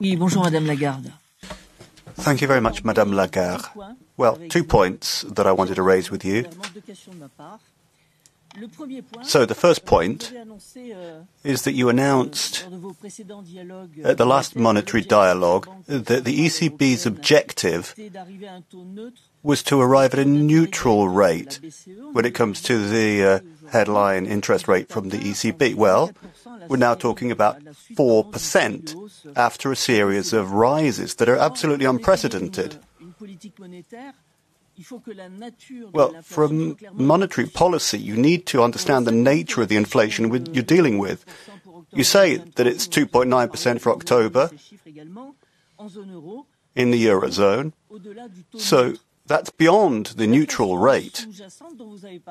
Oui, bonjour Madame Lagarde. Thank you very much, Madame Lagarde. Well, 2 points that I wanted to raise with you. So the first point is that you announced at the last monetary dialogue that the ECB's objective was to arrive at a neutral rate when it comes to the headline interest rate from the ECB. Well, we're now talking about 4% after a series of rises that are absolutely unprecedented. Well, for a monetary policy, you need to understand the nature of the inflation you're dealing with. You say that it's 2.9% for October in the Eurozone, so that's beyond the neutral rate.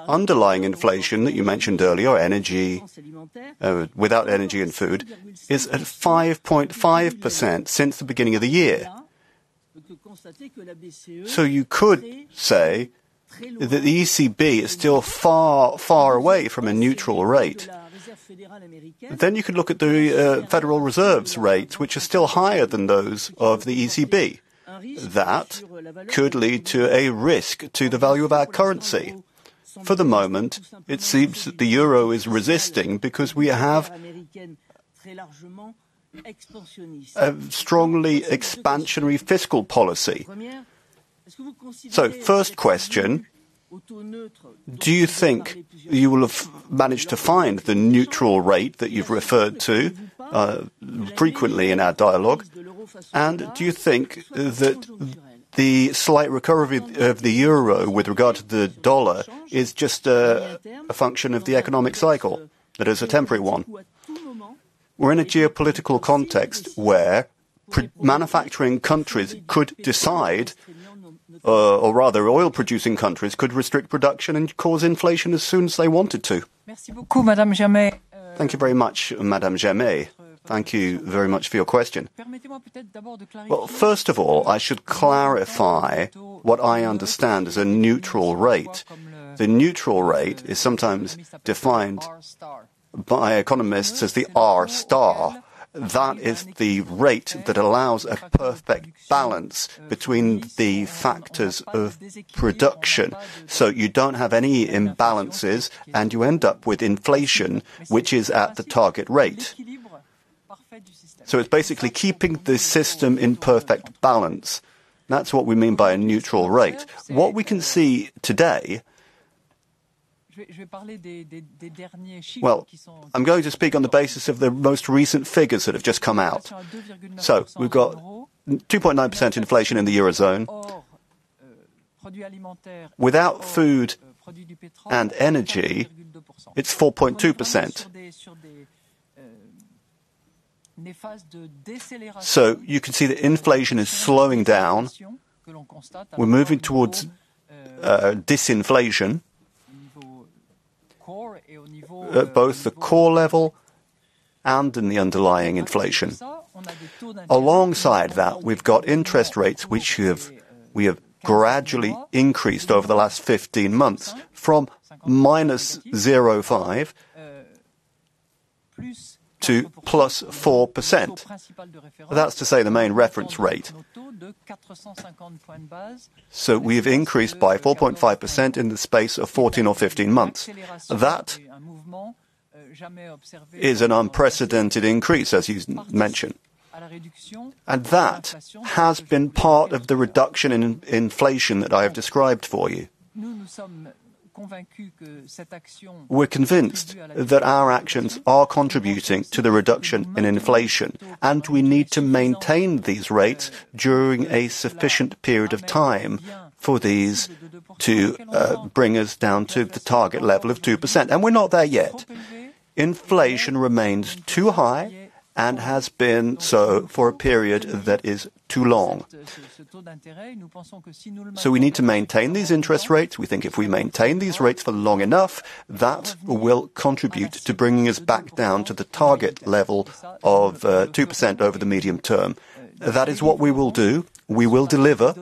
Underlying inflation that you mentioned earlier, energy, without energy and food, is at 5.5% since the beginning of the year. So you could say that the ECB is still far, far away from a neutral rate. Then you could look at the Federal Reserve's rates, which are still higher than those of the ECB. That could lead to a risk to the value of our currency. For the moment, it seems that the euro is resisting because we have a strongly expansionary fiscal policy. So, first question, do you think you will have managed to find the neutral rate that you've referred to frequently in our dialogue? And do you think that the slight recovery of the euro with regard to the dollar is just a function of the economic cycle, that is a temporary one? We're in a geopolitical context where manufacturing countries could decide, or rather oil-producing countries could restrict production and cause inflation as soon as they wanted to. Thank you very much, Madame Germain. Thank you very much for your question. Well, first of all, I should clarify what I understand as a neutral rate. The neutral rate is sometimes defined by economists as the R star. That is the rate that allows a perfect balance between the factors of production. So you don't have any imbalances and you end up with inflation, which is at the target rate. So it's basically keeping the system in perfect balance. That's what we mean by a neutral rate. What we can see today, well, I'm going to speak on the basis of the most recent figures that have just come out. So we've got 2.9% inflation in the Eurozone. Without food and energy, it's 4.2%. So you can see that inflation is slowing down. We're moving towards disinflation at both the core level and in the underlying inflation. Alongside that, we've got interest rates which we have gradually increased over the last 15 months from minus 0.5 to plus 4%. That's to say the main reference rate. So we've increased by 4.5% in the space of 14 or 15 months. That is an unprecedented increase, as you mentioned. And that has been part of the reduction in inflation that I have described for you. We're convinced that our actions are contributing to the reduction in inflation, and we need to maintain these rates during a sufficient period of time for these to bring us down to the target level of 2%. And we're not there yet. Inflation remains too high and has been so for a period that is too long. So we need to maintain these interest rates. We think if we maintain these rates for long enough, that will contribute to bringing us back down to the target level of 2% over the medium term. That is what we will do. We will deliver,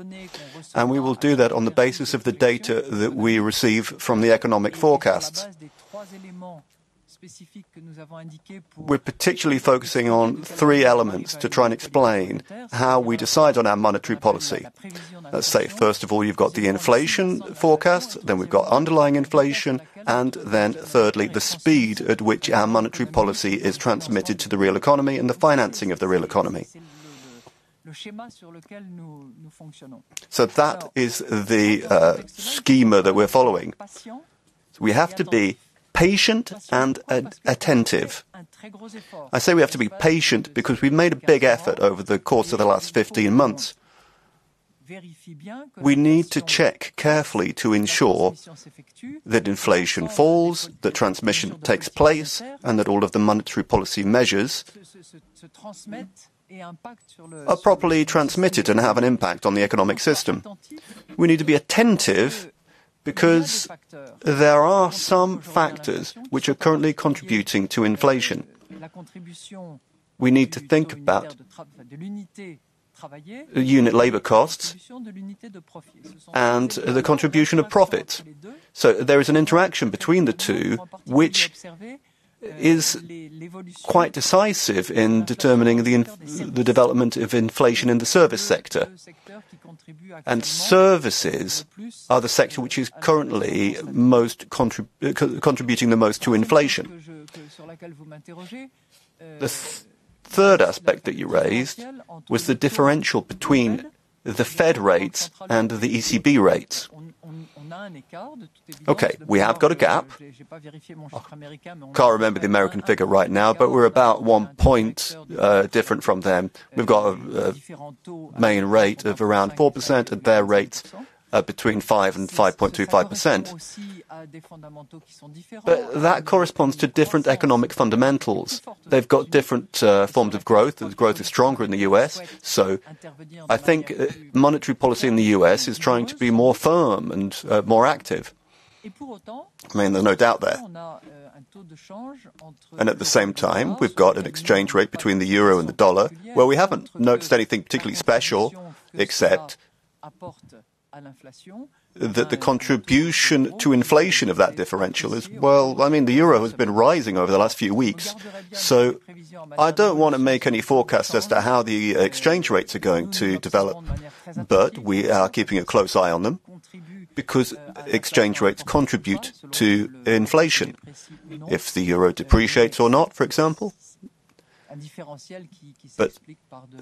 and we will do that on the basis of the data that we receive from the economic forecasts. we're particularly focusing on three elements to try and explain how we decide on our monetary policy. Let's say, first of all, you've got the inflation forecast, then we've got underlying inflation, and then thirdly, the speed at which our monetary policy is transmitted to the real economy and the financing of the real economy. So that is the schema that we're following. So we have to be patient and attentive. I say we have to be patient because we've made a big effort over the course of the last 15 months. We need to check carefully to ensure that inflation falls, that transmission takes place, and that all of the monetary policy measures are properly transmitted and have an impact on the economic system. We need to be attentive because there are some factors which are currently contributing to inflation. We need to think about unit labour costs and the contribution of profits. So there is an interaction between the two which is quite decisive in determining the development of inflation in the service sector. And services are the sector which is currently contributing the most to inflation. The third aspect that you raised was the differential between the Fed rates and the ECB rates. Okay, we have got a gap. Can't remember the American figure right now, but we're about 1 point different from them. We've got a main rate of around 4%, and their rates are between 5 and 5.25%. But that corresponds to different economic fundamentals. They've got different forms of growth. The growth is stronger in the US, so I think monetary policy in the US is trying to be more firm and more active. I mean, there's no doubt there. And at the same time, we've got an exchange rate between the euro and the dollar where we haven't noticed anything particularly special, except that the contribution to inflation of that differential is, well, I mean, the euro has been rising over the last few weeks, so I don't want to make any forecast as to how the exchange rates are going to develop, but we are keeping a close eye on them because exchange rates contribute to inflation. If the euro depreciates or not, for example. But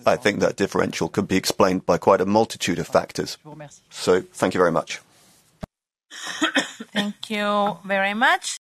I think that differential could be explained by quite a multitude of factors. So, thank you very much. Thank you very much.